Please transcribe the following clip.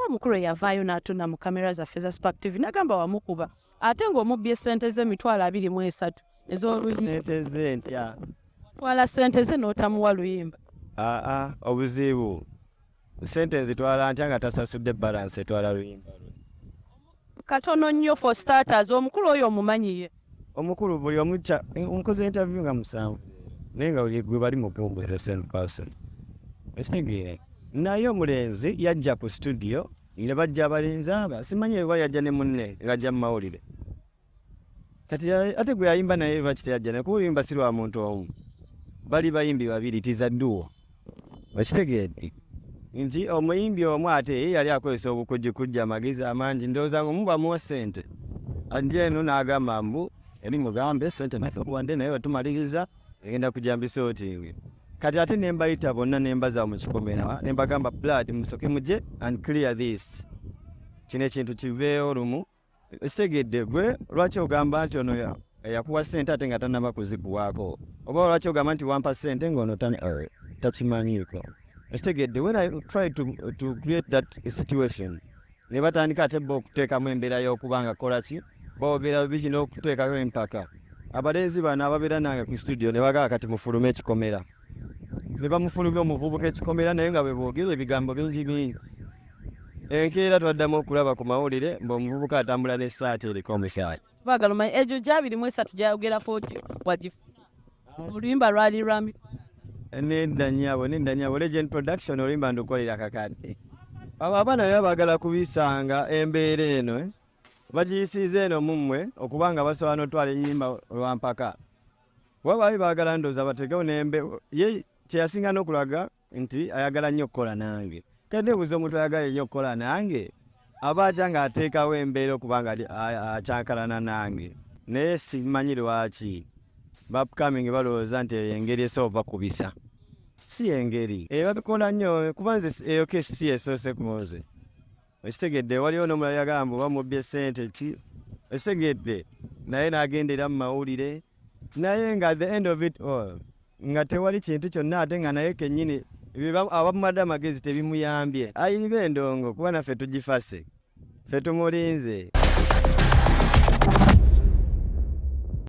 omukulu yavaayo n'atunda mu kamera zaffe za Spark TV n'agamba wamukuba ate ng'omubbye ssente ze $23 ez'oluyimba. Twala ssente ze n'otamuwa luyimba. Obuzibu. Ssente nzitwala ntya nga tasasudde balance etwala luyimba. Katono nnyo for starters, omukulu oyo omumanyiye. Omukulu buli omukya nkoze interview nga musanvu. Naye nga gwe bali mu kumbera 100%. Esitegeere. Naye omulenzi yajja ku studio ne bajja abalenzi aba simanyi bwe yajja ne munne ng'ajja mu mawulire. Kati ate gwe yayimba naye lwaki teyajja ne kuyimba si lwa muntu omu. Bali bayimbi babiri tizadduwo. Okitegeedde nti omuyimbi omu ate yali akozesa obukujjukujja amagezi amangi ndowooza muba muwa ssente. Anje eno n'agamba mbu eri mugambe ssente wande naye wetumaliriza egenda kujambisa oti. Kati ate ne mbayita bonna ne mbaza mu kikomera ne mbagamba blood musoke muje and clear this. Kino ekintu kiveewo lumu. Ekitegeedde gwe lwaki ogamba nti ono yakuwa ssente ate nga tannaba kuzikuwaako. Oba lwaki ogamba nti wampa ssente ng'ono takimanyiiko. Ekitegeedde when I try to create that situation ne batandika ate bo okuteekamu embeera y'okuba nga kola ki boogera biki n'okuteekayo empaka. Abalenzi bano ababeera nange ku studio ne bagamba kati mufulume ekikomera. Ne bamufulumya omuvubuka ekikomera naye nga bwe boogera ebigambo bingi. Enkeera twaddamu okulaba ku mawulire ng'omuvubuka atambula n'essaati eriko omusaayi. Baagala omanyi egyo gy'abirimu-esatu gy'ayogerako oti wagifuna. Oluyimba lwali lwami. Nedda nnyabo Legend Production oluyimba ndukolera kakadde. Abaana baba baagala kubisanga embeera eno bagiyisiza eno mummwe okuba nga basobola n'otwala ennyimba lwampaka. Wabaayo baagala ndowooza bategewo n'embe ye kyeyasinga n'okulaga nti ayagala nnyo okukola nange. Kati nebuuza omuntu ayagala nnyo okukola nange aba atya ng'ateekawo embeera okuba nga akyankalana nange. Naye simanyi lwaki bapcoming balowooza nti eyo engeri esobola kubisa. Si engeri babikola nnyo kuba nze eyo kesi si esoose kunoze. Ekitegedde waliwo n'omulala yagamba bamubbye ssente ki. Ekitegedde naye n'agendera mu mawulire naye nga at the end of it all nga tewali kintu kyonna ate nga naye kennyini abamumadde amagezi tebimuyambye. Ayibe endongo kuba naffe tugifase ffe tumulinze.